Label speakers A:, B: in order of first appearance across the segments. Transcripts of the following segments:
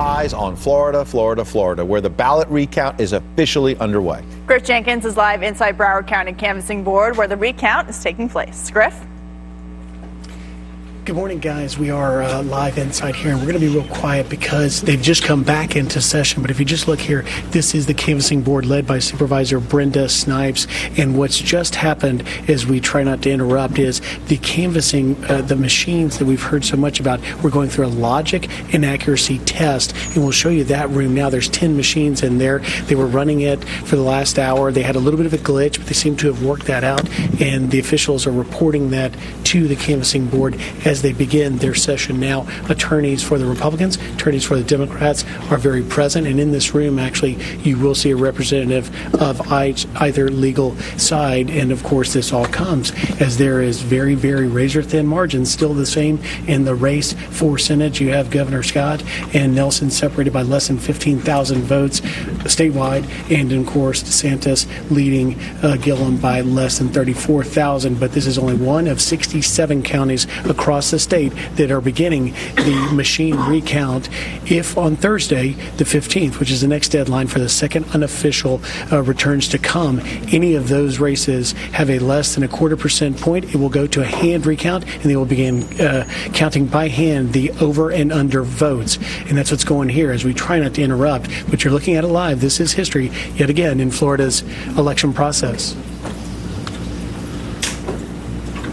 A: eyes on Florida, Florida, Florida, where the ballot recount is officially underway.
B: Griff Jenkins is live inside Broward County Canvassing Board, where the recount is taking place. Griff?
C: Good morning, guys. We are live inside here, and we're going to be real quiet because they've just come back into session. But if you just look here, this is the canvassing board led by Supervisor Brenda Snipes. And what's just happened, as we try not to interrupt, is the canvassing, the machines that we've heard so much about. We're going through a logic and accuracy test, and we'll show you that room now. There's 10 machines in there. They were running it for the last hour. They had a little bit of a glitch, but they seem to have worked that out, and the officials are reporting that to the canvassing board as they begin their session now. Attorneys for the Republicans, attorneys for the Democrats are very present, and in this room actually you will see a representative of either legal side. And of course this all comes as there is very, very razor thin margins, still the same in the race for Senate. You have Governor Scott and Nelson separated by less than 15,000 votes statewide, and of course DeSantis leading Gillum by less than 34,000. But this is only one of 67 counties across the state that are beginning the machine recount. If on Thursday, the 15th, which is the next deadline for the second unofficial returns to come, any of those races have a less than a 0.25% point, it will go to a hand recount, and they will begin counting by hand the over and under votes. And that's what's going here as we try not to interrupt, but you're looking at it live. This is history yet again in Florida's election process.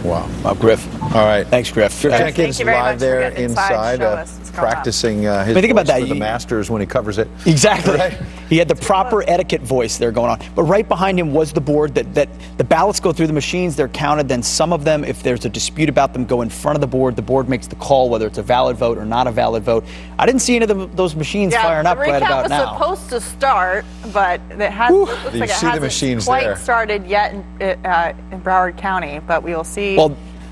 A: Wow.
D: Wow, Griff.
A: All right.
D: Thanks, Griff.
A: Jenkins live there inside, practicing his
D: think about
A: voice
D: that.
A: for the Masters when he covers it.
D: Exactly.
A: Right?
D: He had the proper etiquette voice there going on. But right behind him was the board that the ballots go through the machines, they're counted, then some of them, if there's a dispute about them, go in front of the board makes the call whether it's a valid vote or not a valid vote. I didn't see any of those machines firing up right about now.
B: The recount was supposed to start, but it hasn't, looks like it hasn't quite started yet in Broward County, but we will see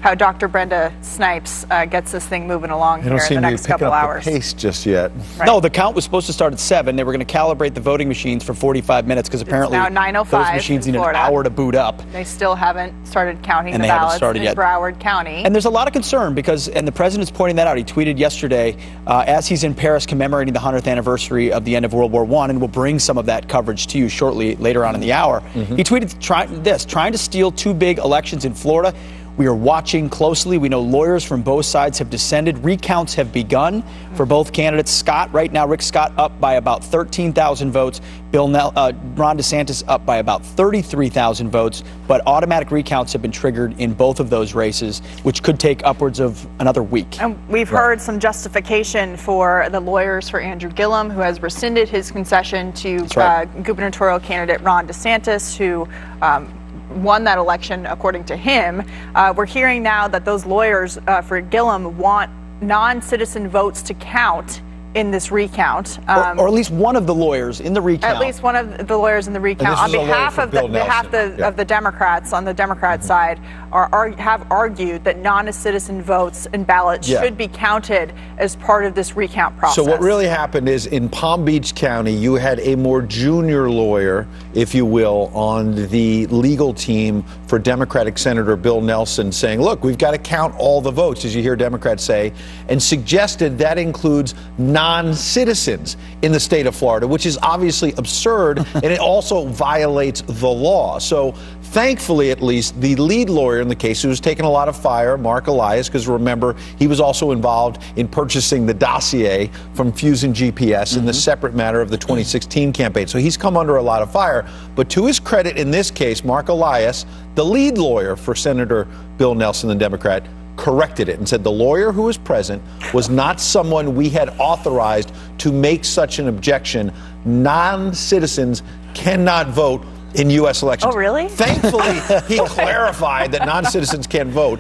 B: how Dr. Brenda Snipes gets this thing moving along here in the next couple hours.
A: The pace just yet.
D: Right. No, the count was supposed to start at 7. They were going to calibrate the voting machines for 45 minutes because apparently
B: it's now 9:05
D: those machines need an hour to boot up.
B: They still haven't started counting the ballots in Broward County.
D: And there's a lot of concern because, and the president's pointing that out, he tweeted yesterday as he's in Paris commemorating the 100th anniversary of the end of World War I, and we'll bring some of that coverage to you shortly later on in the hour. He tweeted trying to steal 2 big elections in Florida. We are watching closely. We know lawyers from both sides have descended. Recounts have begun for both candidates. Scott, right now, Rick Scott up by about 13,000 votes. Ron DeSantis up by about 33,000 votes. But automatic recounts have been triggered in both of those races, which could take upwards of another week.
B: And we've heard some justification for the lawyers for Andrew Gillum, who has rescinded his concession to gubernatorial candidate Ron DeSantis, who won that election, according to him. We're hearing now that those lawyers for Gillum want non-citizen votes to count in this recount.
D: Or at least one of the lawyers in the recount.
B: At least one of the lawyers in the recount on behalf of the Democrats, on the Democrat side, have argued that non-citizen votes and ballots should be counted as part of this recount process.
A: So what really happened is in Palm Beach County, you had a more junior lawyer, if you will, on the legal team for Democratic Senator Bill Nelson saying, look, we've got to count all the votes, as you hear Democrats say, and suggested that includes non-citizens in the state of Florida, which is obviously absurd, and it also violates the law. So thankfully, at least, the lead lawyer in the case, who was taking a lot of fire, Mark Elias, because remember, he was also involved in purchasing the dossier from Fusion GPS in the separate matter of the 2016 campaign. So he's come under a lot of fire. But to his credit in this case, Mark Elias, the lead lawyer for Senator Bill Nelson, the Democrat, corrected it and said the lawyer who was present was not someone we had authorized to make such an objection. Non-citizens cannot vote in U.S. elections.
B: Oh, really?
A: Thankfully, he clarified that non-citizens can't vote.